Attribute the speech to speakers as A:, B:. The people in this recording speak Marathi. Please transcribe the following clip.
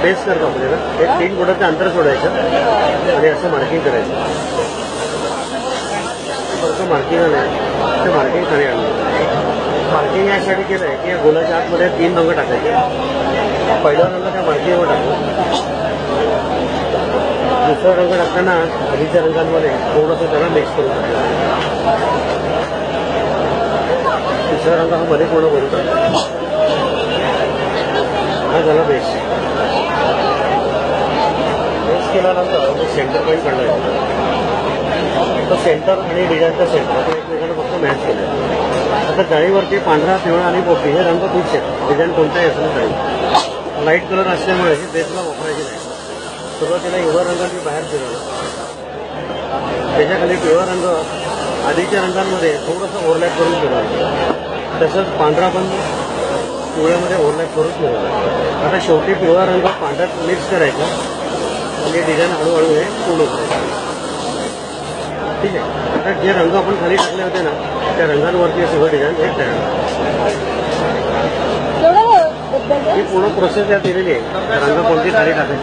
A: बेस करतो आपल्याला एक 3 फुटाचं अंतर सोडायचं आणि असं मार्किंग करायचं. परत मार्किंग आलं ते मार्किंग खाली आणलं. मार्किंग यासाठी केलं आहे की या गोलाच्या आतमध्ये 3 रंग टाकायचे. पहिला रंग त्या मार्किंगवर टाकला. दुसरा रंग टाकताना आधीच्या रंगांमध्ये थोडंसं त्याला मिक्स करून टाकलं. तिसरा रंग हा मध्ये पूर्ण भरून टाकला. हा झाला बेस. बेस केल्यानंतर सेंटर पॉईंट काढला. तर सेंटर आणि डिझाईनचा सेंटर आता एकमेकांना फक्त मॅच केलं. आता जाळीवरती पांढरा, पिवळा आणि पोपटी हे रंग फिक्स आहेत. डिझाईन कोणताही असलं जाईल. लाईट कलर असल्यामुळे ही बेसला वापरायची नाही. सुरुवातीला हिरवा रंग मी बाहेर फिरवला. त्याच्याखाली पिवळा रंग आधीच्या रंगांमध्ये थोडंसं ओव्हरलॅप करून फिरवला. तसंच पांढरा पण पिवळ्यामध्ये ओव्हरलॅप करून फिरवला. आता शेवटी पिवळा रंग पांढऱ्यात मिक्स करायचा आणि डिझाईन हळूहळू हे पूर्ण करायचं. ठीक आहे. आता जे रंग आपण खाली टाकले होते ना त्या रंगांवरती सगळं डिझाईन एक तयार. ही पूर्ण प्रोसेस यात दिलेली आहे. रंग कोणती खाली टाकायचे